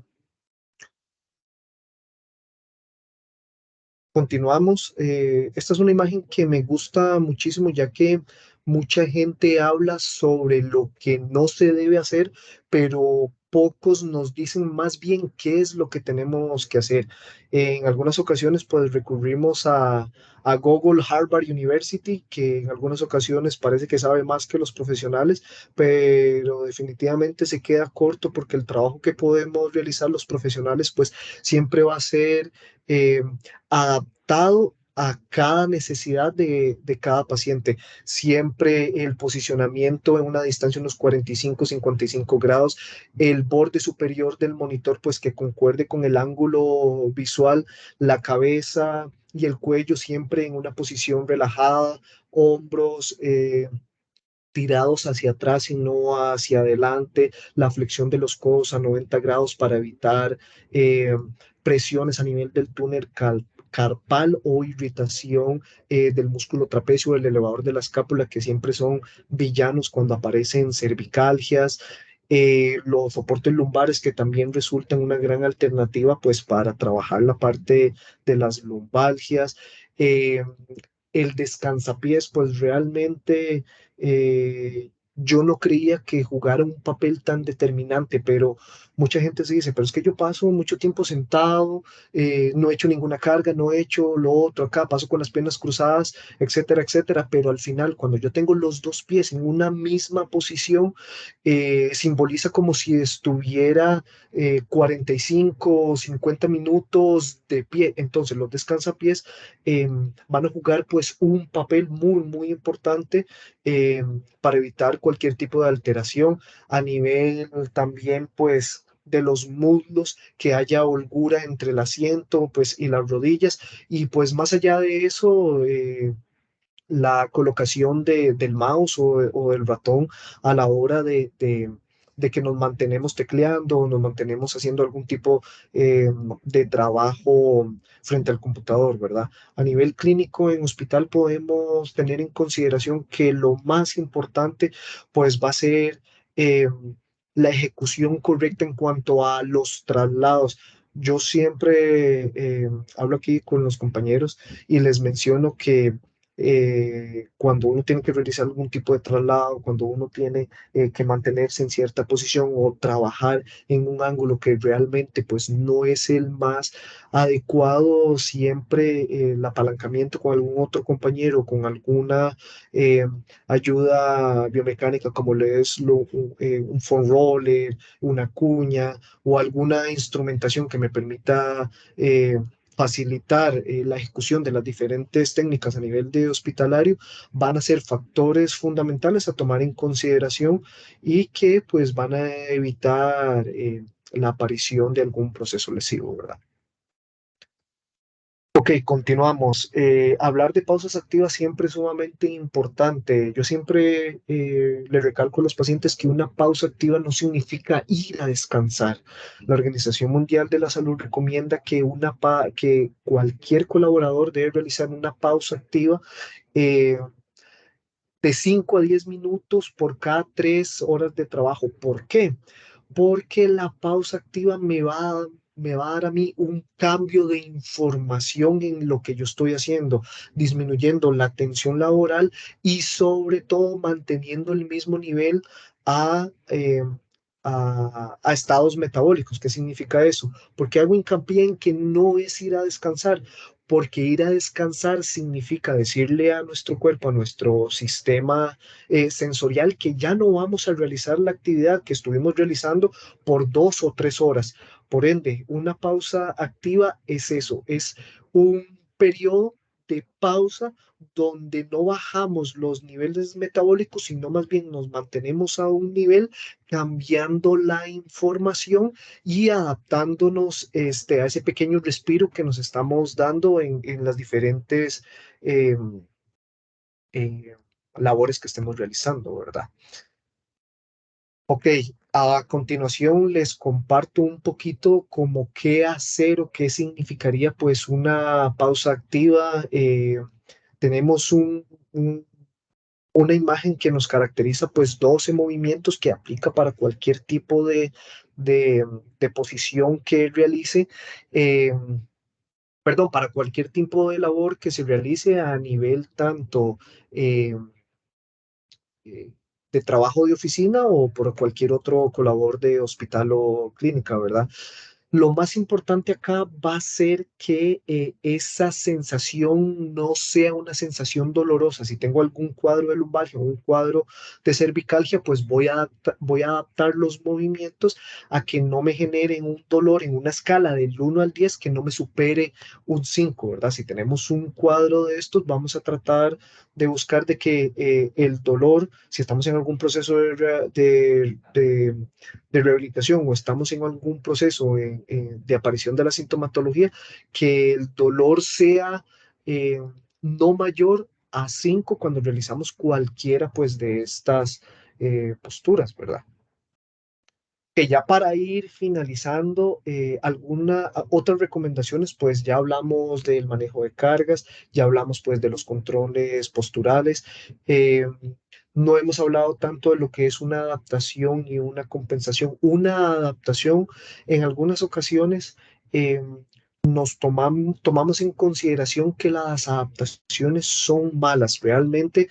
Continuamos. Esta es una imagen que me gusta muchísimo, ya que mucha gente habla sobre lo que no se debe hacer, pero pocos nos dicen más bien qué es lo que tenemos que hacer. En algunas ocasiones, pues recurrimos a Google Harvard University, que en algunas ocasiones parece que sabe más que los profesionales, pero definitivamente se queda corto porque el trabajo que podemos realizar los profesionales, pues siempre va a ser adaptado a cada necesidad de cada paciente. Siempre el posicionamiento en una distancia de unos 45, 55 grados, el borde superior del monitor, pues que concuerde con el ángulo visual, la cabeza y el cuello siempre en una posición relajada, hombros tirados hacia atrás y no hacia adelante, la flexión de los codos a 90 grados para evitar eh, presiones a nivel del túnel carpal o irritación del músculo trapecio, el elevador de la escápula, que siempre son villanos cuando aparecen cervicalgias. Los soportes lumbares que también resultan una gran alternativa pues para trabajar la parte de las lumbalgias. Eh, el descansapiés, pues realmente yo no creía que jugara un papel tan determinante, pero mucha gente se dice, pero es que yo paso mucho tiempo sentado, no he hecho ninguna carga, no he hecho lo otro acá, paso con las piernas cruzadas, etcétera, etcétera, pero al final, cuando yo tengo los dos pies en una misma posición, simboliza como si estuviera 45 o 50 minutos de pie. Entonces, los descansapiés van a jugar pues un papel muy, muy importante para evitar cualquier tipo de alteración a nivel también pues de los muslos, que haya holgura entre el asiento pues y las rodillas y pues más allá de eso la colocación del mouse o del ratón a la hora de que nos mantenemos tecleando o nos mantenemos haciendo algún tipo eh, de trabajo frente al computador, ¿verdad? A nivel clínico en hospital podemos tener en consideración que lo más importante pues va a ser la ejecución correcta en cuanto a los traslados. Yo siempre hablo aquí con los compañeros y les menciono que cuando uno tiene que realizar algún tipo de traslado, cuando uno tiene que mantenerse en cierta posición o trabajar en un ángulo que realmente pues no es el más adecuado, siempre el apalancamiento con algún otro compañero, con alguna eh, ayuda biomecánica como le es un foam roller, una cuña o alguna instrumentación que me permita facilitar la ejecución de las diferentes técnicas a nivel de hospitalario, van a ser factores fundamentales a tomar en consideración y que pues van a evitar la aparición de algún proceso lesivo, ¿verdad? Ok, continuamos. Hablar de pausas activas siempre es sumamente importante. Yo siempre le recalco a los pacientes que una pausa activa no significa ir a descansar. La Organización Mundial de la Salud recomienda que, que cualquier colaborador debe realizar una pausa activa eh, de 5 a 10 minutos por cada 3 horas de trabajo. ¿Por qué? Porque la pausa activa me va a dar a mí un cambio de información en lo que yo estoy haciendo, disminuyendo la tensión laboral y sobre todo manteniendo el mismo nivel a, a estados metabólicos. ¿Qué significa eso? Porque hago hincapié en que no es ir a descansar, porque ir a descansar significa decirle a nuestro cuerpo, a nuestro sistema sensorial, que ya no vamos a realizar la actividad que estuvimos realizando por 2 o 3 horas. Por ende, una pausa activa es eso, es un periodo de pausa donde no bajamos los niveles metabólicos, sino más bien nos mantenemos a un nivel cambiando la información y adaptándonos a ese pequeño respiro que nos estamos dando en las diferentes eh, eh, labores que estemos realizando, ¿verdad? Ok, a continuación les comparto un poquito como qué hacer o qué significaría pues una pausa activa. Tenemos una imagen que nos caracteriza pues 12 movimientos que aplica para cualquier tipo de, de posición que realice. eh, Perdón, para cualquier tipo de labor que se realice a nivel tanto eh, eh, de trabajo de oficina o por cualquier otro colaborador de hospital o clínica, ¿verdad? Lo más importante acá va a ser que esa sensación no sea una sensación dolorosa. Si tengo algún cuadro de lumbalgia o un cuadro de cervicalgia, pues voy a adaptar los movimientos a que no me generen un dolor en una escala del 1 al 10 que no me supere un 5, ¿verdad? Si tenemos un cuadro de estos, vamos a tratar de buscar de que el dolor, si estamos en algún proceso de rehabilitación o estamos en algún proceso de aparición de la sintomatología, que el dolor sea eh, no mayor a 5 cuando realizamos cualquiera pues de estas posturas, ¿verdad? Que ya para ir finalizando, otras recomendaciones, pues ya hablamos del manejo de cargas, ya hablamos pues de los controles posturales, eh, no hemos hablado tanto de lo que es una adaptación y una compensación. Una adaptación en algunas ocasiones eh, tomamos en consideración que las adaptaciones son malas. Realmente,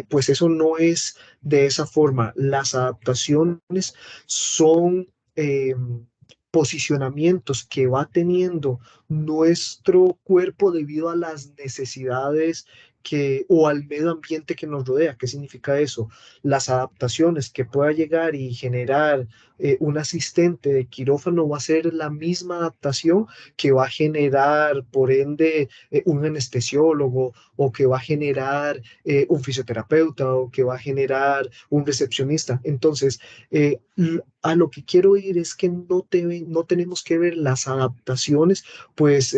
pues eso no es de esa forma. Las adaptaciones son posicionamientos que va teniendo nuestro cuerpo debido a las necesidades o al medio ambiente que nos rodea. ¿Qué significa eso? Las adaptaciones que pueda llegar y generar un asistente de quirófano va a ser la misma adaptación que va a generar, por ende, un anestesiólogo o que va a generar un fisioterapeuta o que va a generar un recepcionista. Entonces, a lo que quiero ir es que no tenemos que ver las adaptaciones pues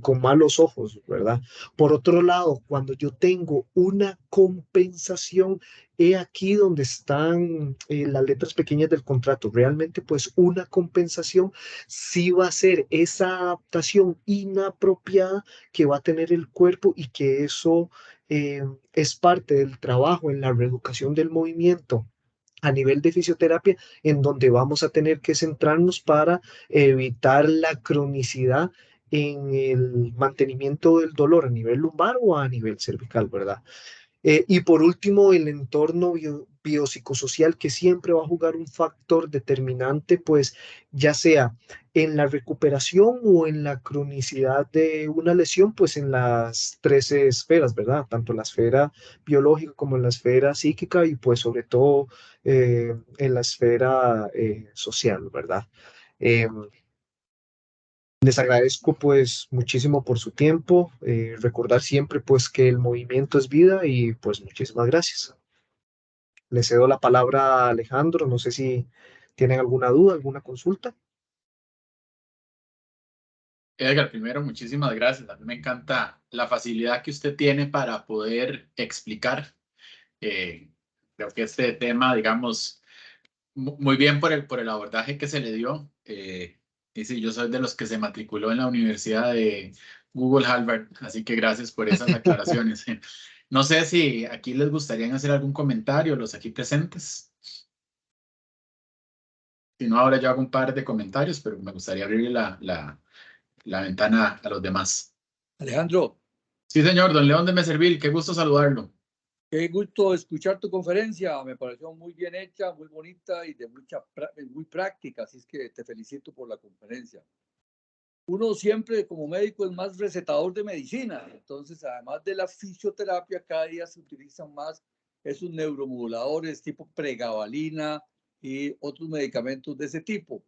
con malos ojos, ¿verdad? Por otro lado, cuando yo tengo una compensación, he aquí donde están las letras pequeñas del contrato. Realmente pues una compensación sí va a ser esa adaptación inapropiada que va a tener el cuerpo y que eso es parte del trabajo en la reeducación del movimiento a nivel de fisioterapia, en donde vamos a tener que centrarnos para evitar la cronicidad en el mantenimiento del dolor a nivel lumbar o a nivel cervical, ¿verdad? Y por último, el entorno biopsicosocial que siempre va a jugar un factor determinante, pues ya sea en la recuperación o en la cronicidad de una lesión, pues en las tres esferas, ¿verdad? Tanto la esfera biológica como en la esfera psíquica y pues sobre todo en la esfera social, ¿verdad? Em, Les agradezco pues muchísimo por su tiempo, recordar siempre pues que el movimiento es vida y pues muchísimas gracias. Le cedo la palabra a Alejandro, no sé si tienen alguna duda, alguna consulta. Edgar, primero, muchísimas gracias. A mí me encanta la facilidad que usted tiene para poder explicar. Eh, Creo que este tema, digamos, muy bien por el abordaje que se le dio. Y sí, yo soy de los que se matriculó en la Universidad de Google Harvard, así que gracias por esas aclaraciones. No sé si aquí les gustaría hacer algún comentario, los aquí presentes. Si no, ahora yo hago un par de comentarios, pero me gustaría abrir la ventana a los demás. Alejandro, Sí, señor, don León de Meservil, qué gusto saludarlo. qué gusto escuchar tu conferencia. Me pareció muy bien hecha, muy bonita y de muy práctica. Así es que te felicito por la conferencia. Uno siempre como médico es más recetador de medicina. Entonces, además de la fisioterapia, cada día se utilizan más esos neuromoduladores tipo pregabalina y otros medicamentos de ese tipo.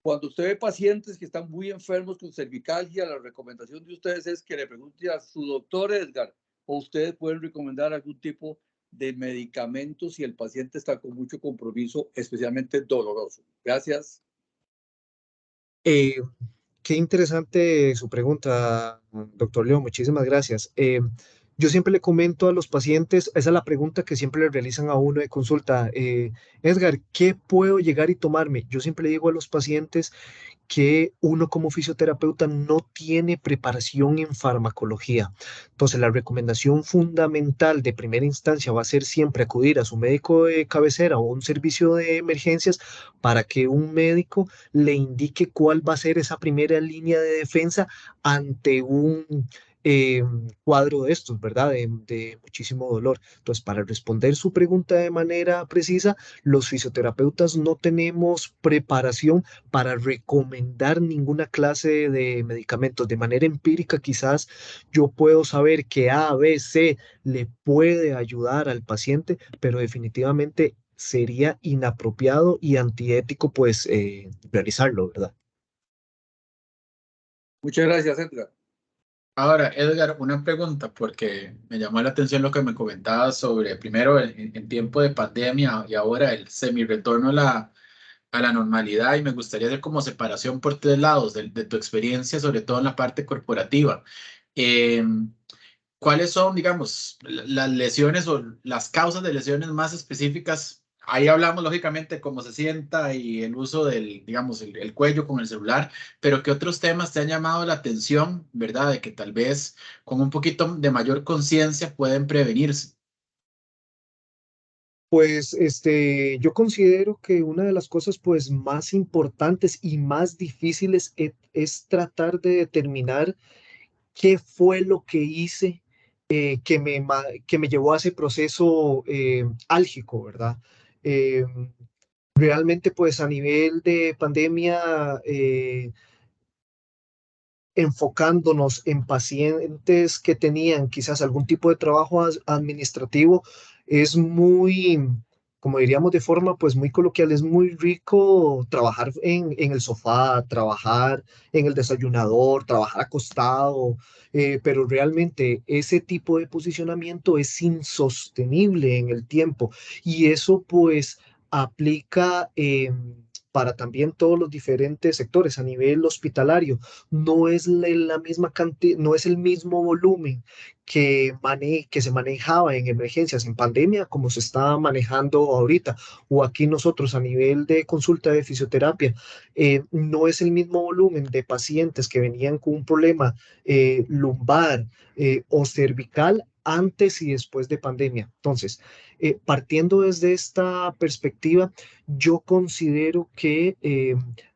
Cuando usted ve pacientes que están muy enfermos con cervicalgia, la recomendación de ustedes es que le pregunte a su doctor Edgar, o ustedes pueden recomendar algún tipo de medicamento si el paciente está con mucho compromiso, especialmente doloroso. Gracias. Eh, Qué interesante su pregunta, doctor León, muchísimas gracias. Yo siempre le comento a los pacientes, esa es la pregunta que siempre le realizan a uno de consulta, Edgar, ¿qué puedo llegar y tomarme? Yo siempre le digo a los pacientes que uno como fisioterapeuta no tiene preparación en farmacología. Entonces, la recomendación fundamental de primera instancia va a ser siempre acudir a su médico de cabecera o un servicio de emergencias para que un médico le indique cuál va a ser esa primera línea de defensa ante un eh, cuadro de estos, ¿verdad? De muchísimo dolor. Entonces, para responder su pregunta de manera precisa, los fisioterapeutas no tenemos preparación para recomendar ninguna clase de medicamentos. De manera empírica, quizás yo puedo saber que A, B, C le puede ayudar al paciente, pero definitivamente sería inapropiado y antiético pues realizarlo, ¿verdad? Muchas gracias, Edgar. Ahora, Edgar, una pregunta, porque me llamó la atención lo que me comentabas sobre, primero, en tiempo de pandemia y ahora el semi-retorno a la normalidad, y me gustaría hacer como separación por tres lados de tu experiencia, sobre todo en la parte corporativa. Eh, ¿Cuáles son, digamos, las lesiones o las causas de lesiones más específicas? Ahí hablamos, lógicamente, cómo se sienta y el uso del, digamos, el cuello con el celular, pero ¿qué otros temas te han llamado la atención, verdad? De que tal vez con un poquito de mayor conciencia pueden prevenirse. Pues yo considero que una de las cosas pues más importantes y más difíciles es tratar de determinar qué fue lo que hice que me llevó a ese proceso álgico, ¿verdad? Eh, Realmente, pues a nivel de pandemia, enfocándonos en pacientes que tenían quizás algún tipo de trabajo administrativo, es muy, como diríamos de forma pues muy coloquial, es muy rico trabajar en el sofá, trabajar en el desayunador, trabajar acostado, pero realmente ese tipo de posicionamiento es insostenible en el tiempo y eso pues aplica para también todos los diferentes sectores a nivel hospitalario. No es la misma cantidad, no es el mismo volumen que se manejaba en emergencias en pandemia como se está manejando ahorita, o aquí nosotros a nivel de consulta de fisioterapia. No es el mismo volumen de pacientes que venían con un problema lumbar o cervical antes y después de pandemia. Entonces, partiendo desde esta perspectiva, yo considero que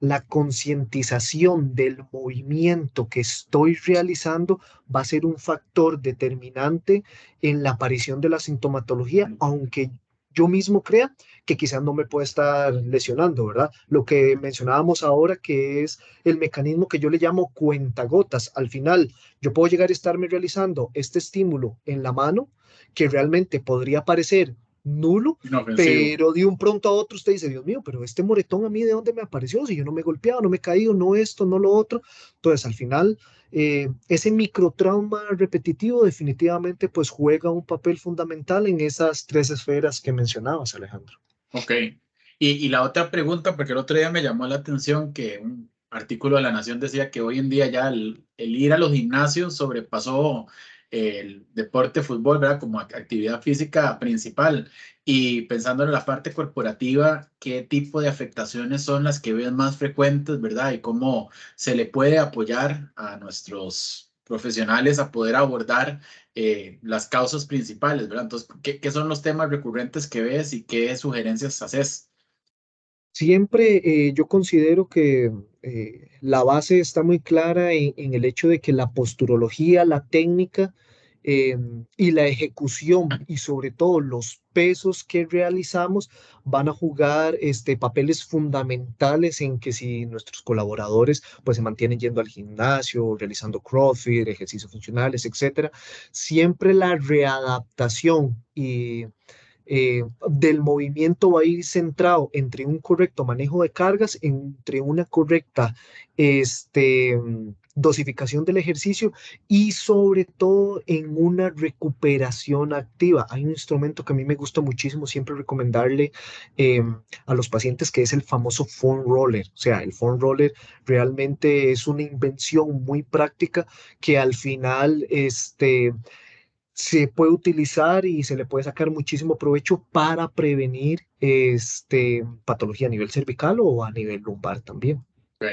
la concientización del movimiento que estoy realizando va a ser un factor determinante en la aparición de la sintomatología, aunque yo mismo crea que quizás no me puede estar lesionando, ¿verdad? Lo que mencionábamos ahora, que es el mecanismo que yo le llamo cuentagotas. Al final, yo puedo llegar a estarme realizando este estímulo en la mano, que realmente podría parecer nulo, Inofensivo. pero de un pronto a otro usted dice, Dios mío, pero este moretón a mí de dónde me apareció, si yo no me he golpeado, no me he caído, no esto, no lo otro. Entonces, al final, ese microtrauma repetitivo definitivamente pues juega un papel fundamental en esas tres esferas que mencionabas, Alejandro. Ok. Y la otra pregunta, porque el otro día me llamó la atención que un artículo de La Nación decía que hoy en día ya el ir a los gimnasios sobrepasó el deporte fútbol, ¿verdad? Como actividad física principal. Y pensando en la parte corporativa, ¿qué tipo de afectaciones son las que ven más frecuentes, ¿verdad? Y cómo se le puede apoyar a nuestros profesionales a poder abordar las causas principales, ¿verdad? Entonces, ¿qué son los temas recurrentes que ves y qué sugerencias haces? Siempre yo considero que la base está muy clara en el hecho de que la posturología, la técnica eh, y la ejecución y sobre todo los pesos que realizamos van a jugar papeles fundamentales en que si nuestros colaboradores pues se mantienen yendo al gimnasio, realizando CrossFit, ejercicios funcionales, etcétera, siempre la readaptación y del movimiento va a ir centrado entre un correcto manejo de cargas, entre una correcta dosificación del ejercicio y sobre todo en una recuperación activa. Hay un instrumento que a mí me gusta muchísimo siempre recomendarle eh, a los pacientes, que es el famoso foam roller. O sea, el foam roller realmente es una invención muy práctica que al final se puede utilizar y se le puede sacar muchísimo provecho para prevenir patología a nivel cervical o a nivel lumbar también. Ok,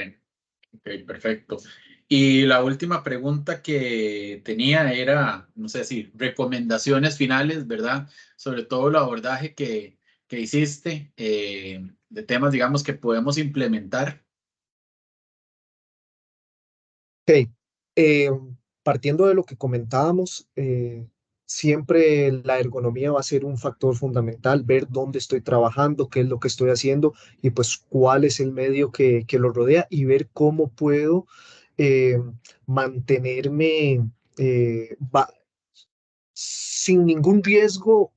ok, perfecto. Y la última pregunta que tenía era, no sé si recomendaciones finales, ¿verdad? Sobre todo el abordaje que hiciste de temas, digamos, que podemos implementar. Ok, eh, partiendo de lo que comentábamos, siempre la ergonomía va a ser un factor fundamental, ver dónde estoy trabajando, qué es lo que estoy haciendo y pues cuál es el medio que lo rodea y ver cómo puedo eh, mantenerme sin ningún riesgo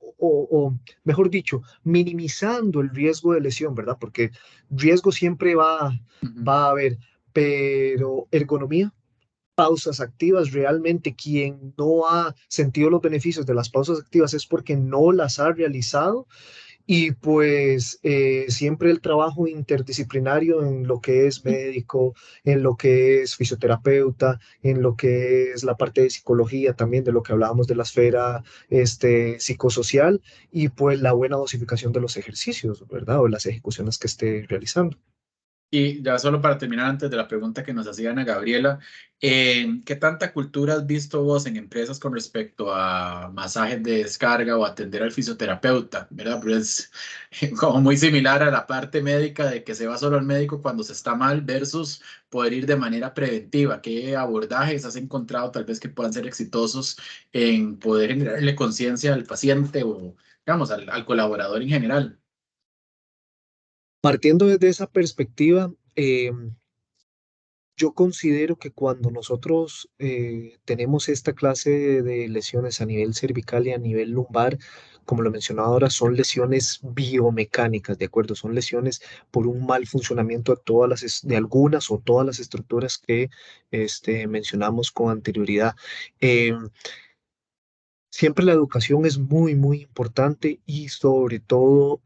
mejor dicho, minimizando el riesgo de lesión, ¿verdad? Porque riesgo siempre Ujú. va a haber, pero ergonomía, pausas activas, realmente quien no ha sentido los beneficios de las pausas activas es porque no las ha realizado y pues siempre el trabajo interdisciplinario en lo que es médico, en lo que es fisioterapeuta, en lo que es la parte de psicología también, de lo que hablábamos de la esfera psicosocial y pues la buena dosificación de los ejercicios, ¿verdad? O las ejecuciones que esté realizando. Y ya solo para terminar, antes de la pregunta que nos hacía Ana Gabriela, ¿qué tanta cultura has visto vos en empresas con respecto a masajes de descarga o atender al fisioterapeuta? ¿Verdad? Pero es como muy similar a la parte médica de que se va solo al médico cuando se está mal versus poder ir de manera preventiva. ¿Qué abordajes has encontrado tal vez que puedan ser exitosos en poder generarle conciencia al paciente o, digamos, al colaborador en general? Partiendo desde esa perspectiva, yo considero que cuando nosotros tenemos esta clase de lesiones a nivel cervical y a nivel lumbar, como lo mencionaba ahora, son lesiones biomecánicas, ¿de acuerdo? Son lesiones por un mal funcionamiento de de algunas o todas las estructuras que mencionamos con anterioridad. Eh, Siempre la educación es muy, muy importante y sobre todo,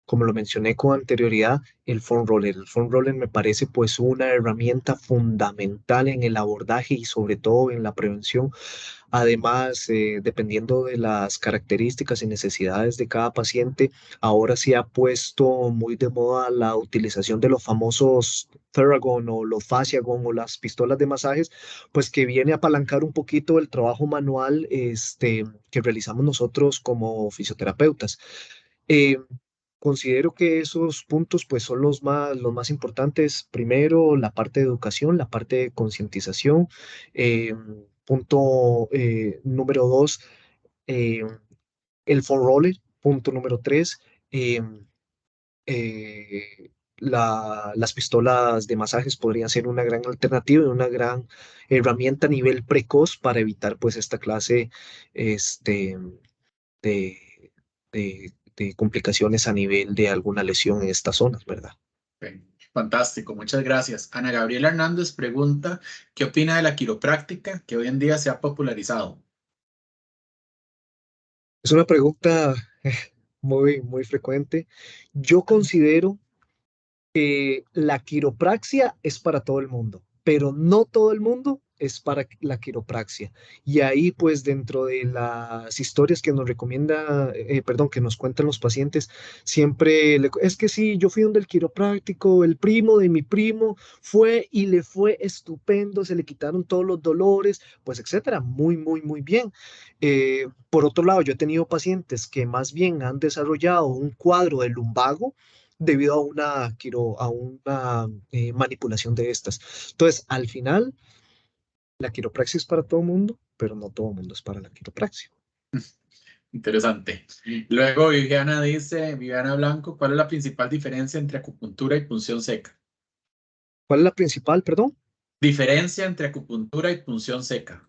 como lo mencioné con anterioridad, el foam roller. El foam roller me parece pues una herramienta fundamental en el abordaje y sobre todo en la prevención. Además, dependiendo de las características y necesidades de cada paciente, ahora se ha puesto muy de moda la utilización de los famosos Theragun o los Fasciagun o las pistolas de masajes, pues que viene a apalancar un poquito el trabajo manual que realizamos nosotros como fisioterapeutas. Eh, Considero que esos puntos pues son los más importantes. Primero, la parte de educación, la parte de concientización. Punto número 2, eh, el foam roller. Punto número 3, las pistolas de masajes podrían ser una gran alternativa y una gran herramienta a nivel precoz para evitar pues esta clase este, de, de complicaciones a nivel de alguna lesión en estas zonas, ¿verdad? Ok, fantástico, muchas gracias. Ana Gabriela Hernández pregunta, ¿qué opina de la quiropráctica que hoy en día se ha popularizado? Es una pregunta muy frecuente. Yo considero que la quiropraxia es para todo el mundo, pero no todo el mundo es para la quiropraxia. Y ahí, pues, dentro de las historias que nos recomienda, perdón, que nos cuentan los pacientes, siempre es que sí, yo fui donde el quiropráctico, el primo de mi primo fue y le fue estupendo, se le quitaron todos los dolores, pues, etcétera. Muy bien. Por otro lado, yo he tenido pacientes que más bien han desarrollado un cuadro de lumbago debido a una manipulación de estas. Entonces, al final, la quiropraxia es para todo el mundo, pero no todo el mundo es para la quiropraxia. Interesante. Luego Viviana Blanco, ¿cuál es la principal diferencia entre acupuntura y punción seca? ¿Cuál es la principal, perdón? Diferencia entre acupuntura y punción seca.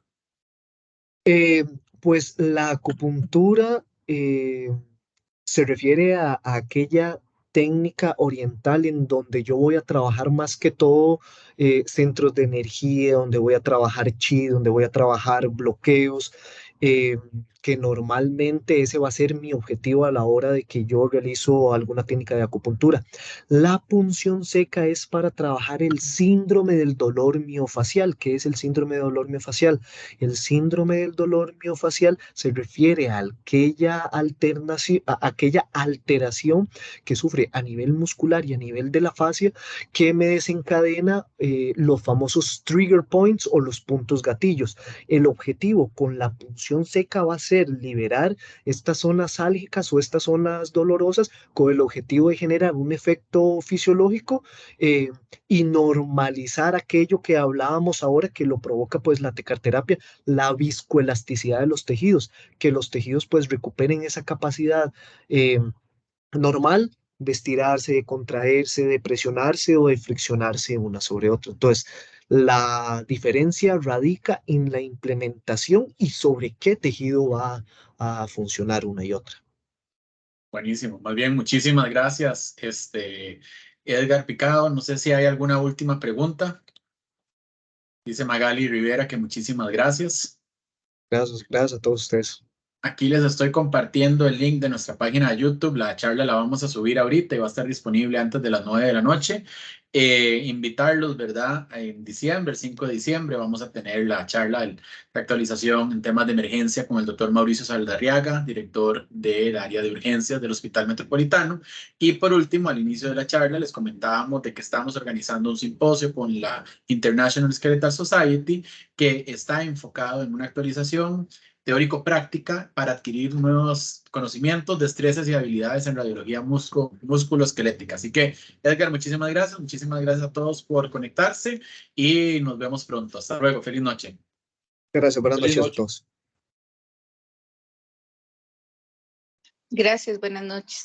Eh, pues la acupuntura se refiere a aquella técnica oriental en donde yo voy a trabajar más que todo centros de energía, donde voy a trabajar chi, donde voy a trabajar bloqueos, eh, que normalmente ese va a ser mi objetivo a la hora de que yo realizo alguna técnica de acupuntura. La punción seca es para trabajar el síndrome del dolor miofacial. ¿Qué es el síndrome del dolor miofacial? El síndrome del dolor miofacial se refiere a aquella alteración que sufre a nivel muscular y a nivel de la fascia que me desencadena los famosos trigger points o los puntos gatillos. El objetivo con la punción seca va a ser liberar estas zonas álgicas o estas zonas dolorosas con el objetivo de generar un efecto fisiológico eh, y normalizar aquello que hablábamos ahora que lo provoca pues la tecarterapia, la viscoelasticidad de los tejidos, que los tejidos pues recuperen esa capacidad normal de estirarse, de contraerse, de presionarse o de friccionarse una sobre otra. Entonces, la diferencia radica en la implementación y sobre qué tejido va a funcionar una y otra. Buenísimo. Más bien, muchísimas gracias, Edgar Picado. No sé si hay alguna última pregunta. Dice Magali Rivera que muchísimas gracias. Gracias a todos ustedes. Aquí les estoy compartiendo el link de nuestra página de YouTube. La charla la vamos a subir ahorita y va a estar disponible antes de las 9 de la noche. Invitarlos, ¿verdad? En diciembre, el 5 de diciembre, vamos a tener la charla de actualización en temas de emergencia con el doctor Mauricio Saldarriaga, director del área de urgencias del Hospital Metropolitano. Y por último, al inicio de la charla, les comentábamos de que estamos organizando un simposio con la International Skeletal Society que está enfocado en una actualización teórico-práctica para adquirir nuevos conocimientos, destrezas y habilidades en radiología musculoesquelética. Así que, Edgar, muchísimas gracias a todos por conectarse y nos vemos pronto. Hasta luego, feliz noche. Gracias, buenas Feliz noches a noche. todos. Gracias, buenas noches.